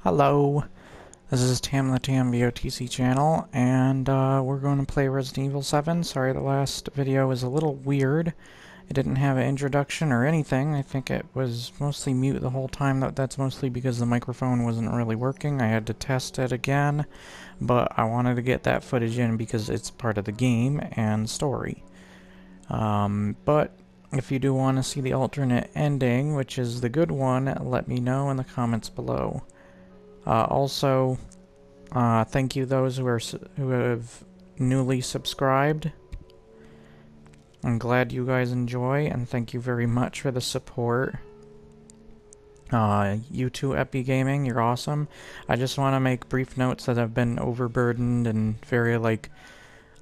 Hello, this is Tam the TamBoTC channel, and we're going to play Resident Evil 7. Sorry the last video was a little weird. It didn't have an introduction or anything. I think it was mostly mute the whole time. That's mostly because the microphone wasn't really working. I had to test it again, but I wanted to get that footage in because it's part of the game and story. But if you do want to see the alternate ending, which is the good one, let me know in the comments below. Also, thank you those who have newly subscribed. I'm glad you guys enjoy, and thank you very much for the support. You too, Epi Gaming, you're awesome. I just want to make brief notes that I've been overburdened and very,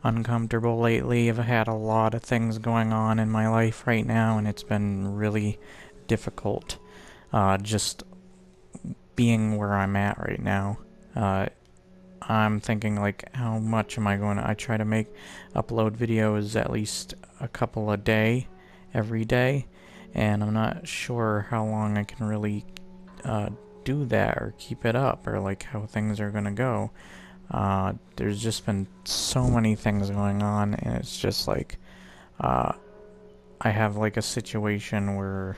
uncomfortable lately. I've had a lot of things going on in my life right now, and it's been really difficult. Just being where I'm at right now. I'm thinking how much am I going to... I try to upload videos at least a couple a day, every day, and I'm not sure how long I can really do that or keep it up, or how things are gonna go. There's just been so many things going on, and it's just I have a situation where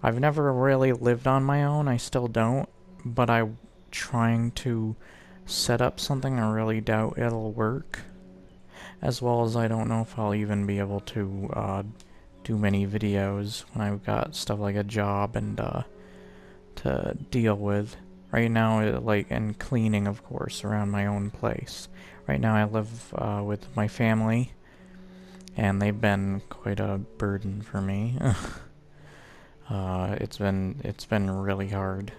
I've never really lived on my own. I still don't, but I'm trying to set up something. I really doubt it'll work, as well as I don't know if I'll even be able to do many videos when I've got stuff like a job and to deal with. Right now, and cleaning, of course, around my own place. Right now I live with my family, and they've been quite a burden for me. It's been really hard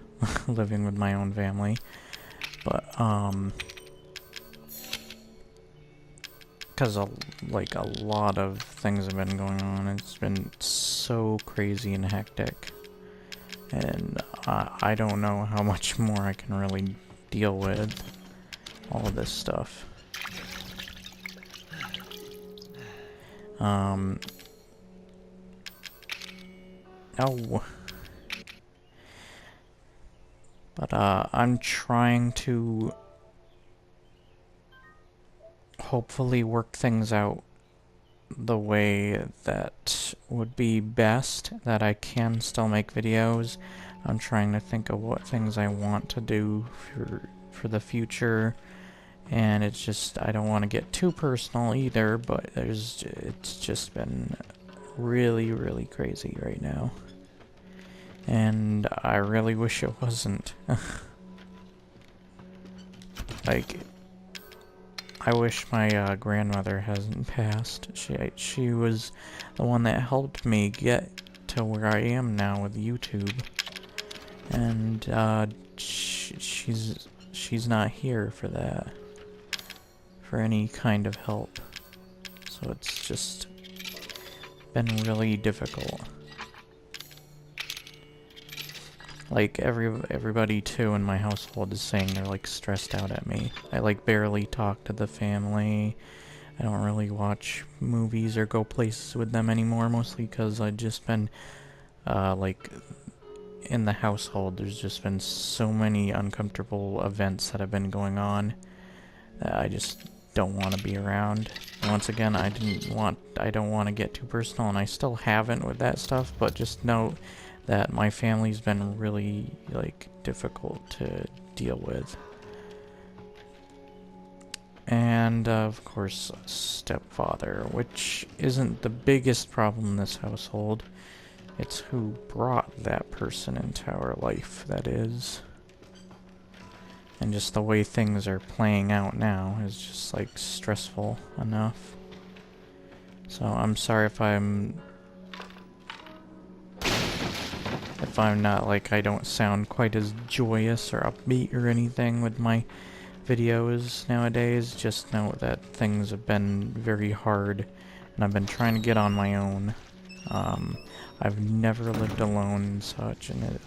living with my own family, but because a lot of things have been going on. It's been so crazy and hectic, and I don't know how much more I can really deal with all of this stuff. Oh. But, I'm trying to hopefully work things out the way that would be best, that I can still make videos. I'm trying to think of what things I want to do for the future, and it's just, I don't want to get too personal either, but it's just been really, really crazy right now. And I really wish it wasn't. I wish my grandmother hasn't passed. She was the one that helped me get to where I am now with YouTube. And she's not here for that, for any kind of help. So it's just been really difficult. Everybody too in my household is saying they're stressed out at me. I barely talk to the family. I don't really watch movies or go places with them anymore, mostly because I've just been in the household. There's just been so many uncomfortable events that have been going on that I just don't want to be around. And once again, I don't want to get too personal, and I still haven't with that stuff, but just note that my family's been really, difficult to deal with. And, of course, stepfather, which isn't the biggest problem in this household. It's who brought that person into our life, that is. And just the way things are playing out now is just, stressful enough. So, I'm sorry if I'm not I don't sound quite as joyous or upbeat or anything with my videos nowadays. Just know that things have been very hard, and I've been trying to get on my own. I've never lived alone and such, and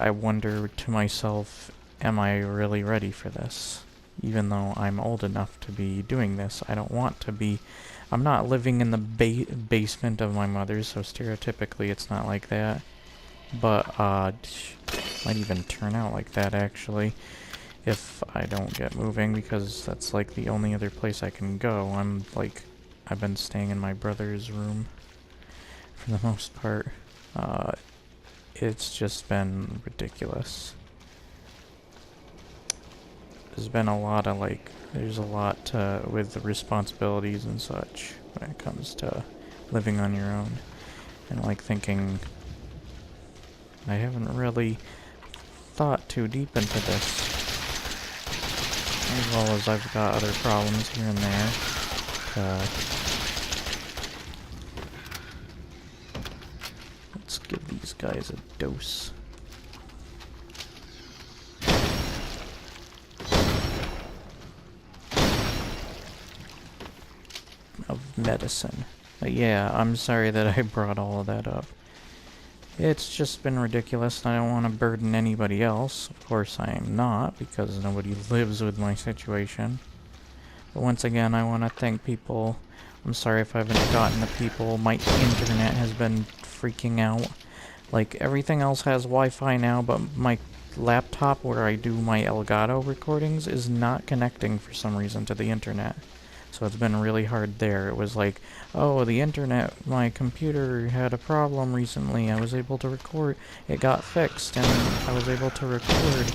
I wonder to myself, am I really ready for this? Even though I'm old enough to be doing this, I don't want to be. I'm not living in the basement of my mother's, so stereotypically it's not like that. But, Might even turn out like that, actually, if I don't get moving, because that's, like, the only other place I can go. I've been staying in my brother's room for the most part. It's just been ridiculous. There's been a lot of, like, there's a lot with the responsibilities and such when it comes to living on your own. And, like, thinking, I haven't really thought too deep into this. As well as I've got other problems here and there. Let's give these guys a dose of medicine. But yeah, I'm sorry that I brought all of that up. It's just been ridiculous, and I don't want to burden anybody else. Of course I am not, because nobody lives with my situation. But once again, I want to thank people. I'm sorry if I haven't gotten to people. My internet has been freaking out. Like, everything else has Wi-Fi now, but my laptop where I do my Elgato recordings is not connecting for some reason to the internet. So it's been really hard there. It was like, oh, the internet, my computer had a problem recently. I was able to record. It got fixed, and I was able to record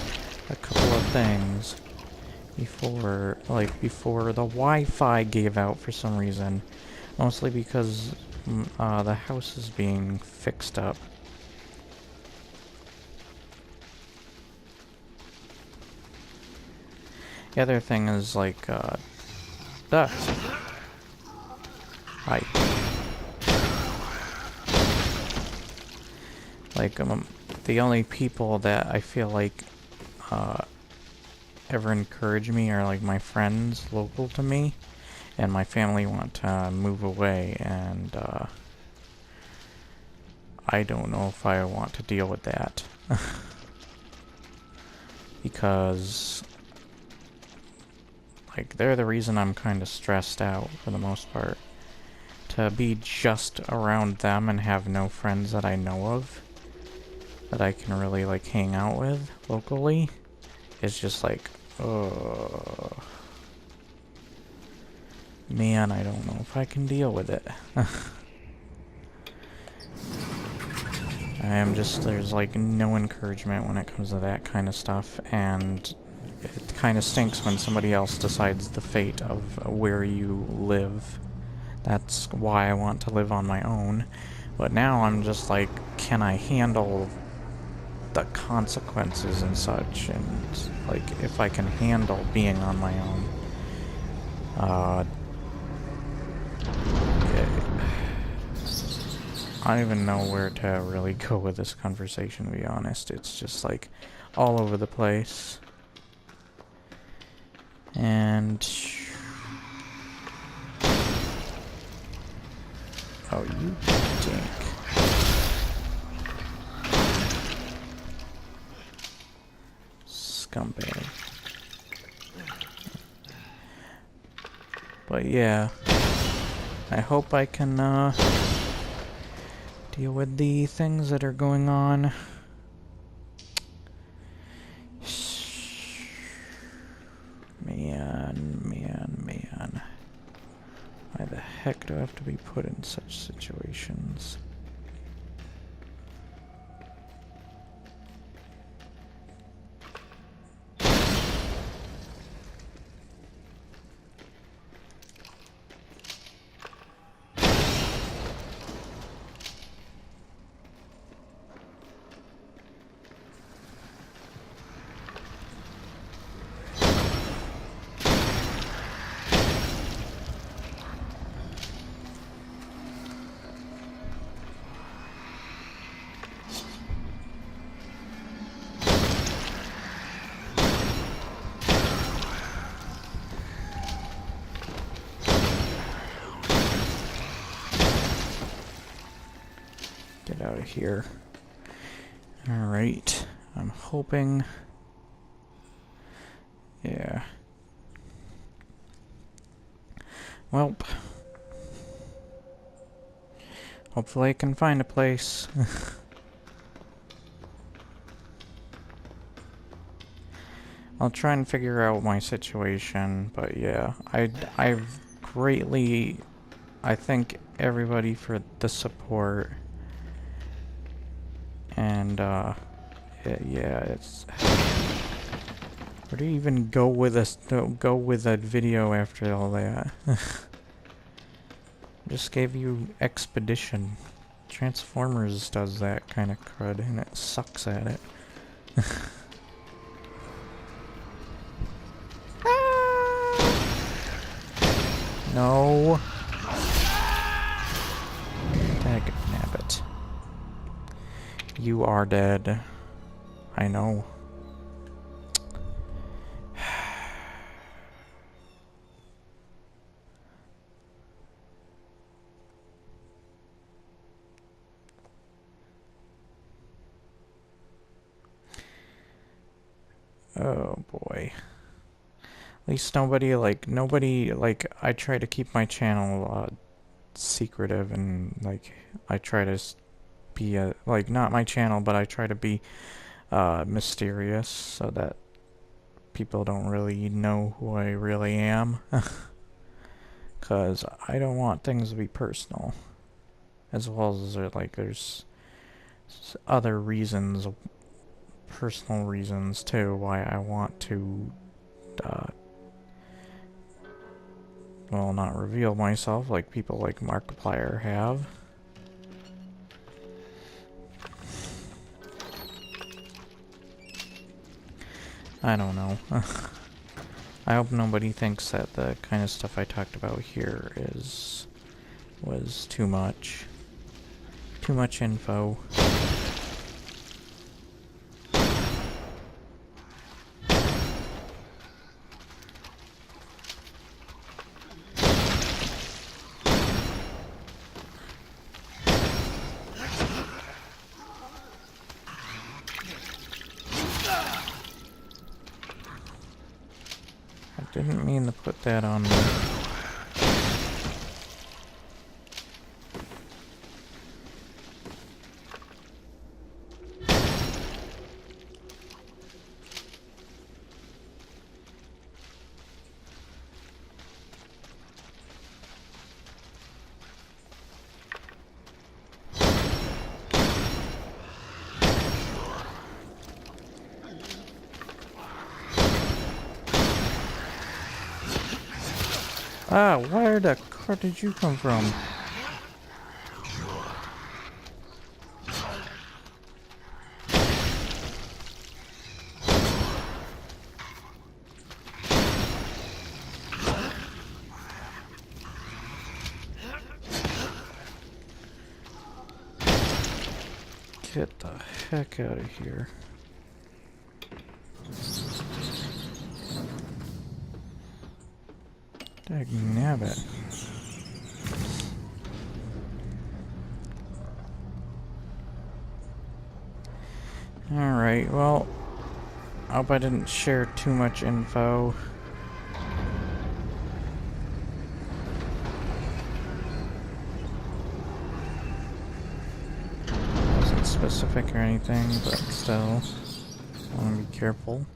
a couple of things before the Wi-Fi gave out for some reason. Mostly because the house is being fixed up. The other thing is, like, Hi. Like, the only people that I feel like, ever encourage me are, like, my friends local to me, and my family want to move away, and, I don't know if I want to deal with that. Because, like, they're the reason I'm kind of stressed out, for the most part. To be just around them and have no friends that I know of, that I can really, like, hang out with locally, is just like, man, I don't know if I can deal with it. There's, like, no encouragement when it comes to that kind of stuff, and it kind of stinks when somebody else decides the fate of where you live. That's why I want to live on my own. But now I'm just like, can I handle the consequences and such? And, like, if I can handle being on my own. I don't even know where to really go with this conversation, to be honest. It's just, like, all over the place. And... oh, you dink. Scumbag. But yeah, I hope I can, deal with the things that are going on. Man. Why the heck do I have to be put in such situations? Get out of here. Alright. I'm hoping... yeah. Welp. Hopefully I can find a place. I'll try and figure out my situation, but yeah, I've greatly, I thank everybody for the support, and yeah, it's, where do you even go with a video after all that? Just gave you Expedition. Transformers does that kind of crud, and it sucks at it. No. Dagnabbit. You are dead. I know. Oh boy. At least nobody, I try to keep my channel, secretive, and, like, I try to be, not my channel, but I try to be, mysterious, so that people don't really know who I really am. Because I don't want things to be personal. As well as, there's other reasons, personal reasons, too, why I want to, well, not reveal myself like people like Markiplier have. I don't know. I hope nobody thinks that the kind of stuff I talked about here was too much. Too much info. Didn't mean to put that on me. Ah, where the crap did you come from? Get the heck out of here. Dagnabbit. Alright, well, I hope I didn't share too much info. Wasn't specific or anything, but still, I want to be careful.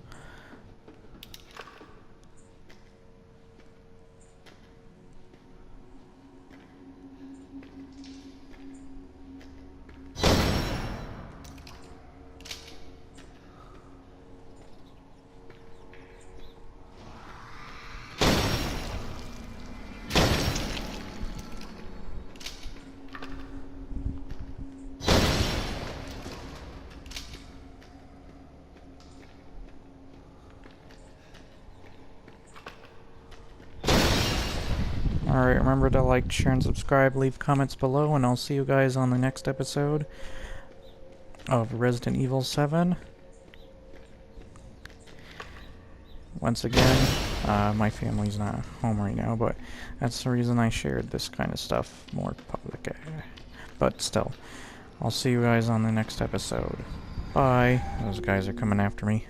Alright, remember to like, share, and subscribe, leave comments below, and I'll see you guys on the next episode of Resident Evil 7. Once again, my family's not home right now, but that's the reason I shared this kind of stuff more public. But still, I'll see you guys on the next episode. Bye. Those guys are coming after me.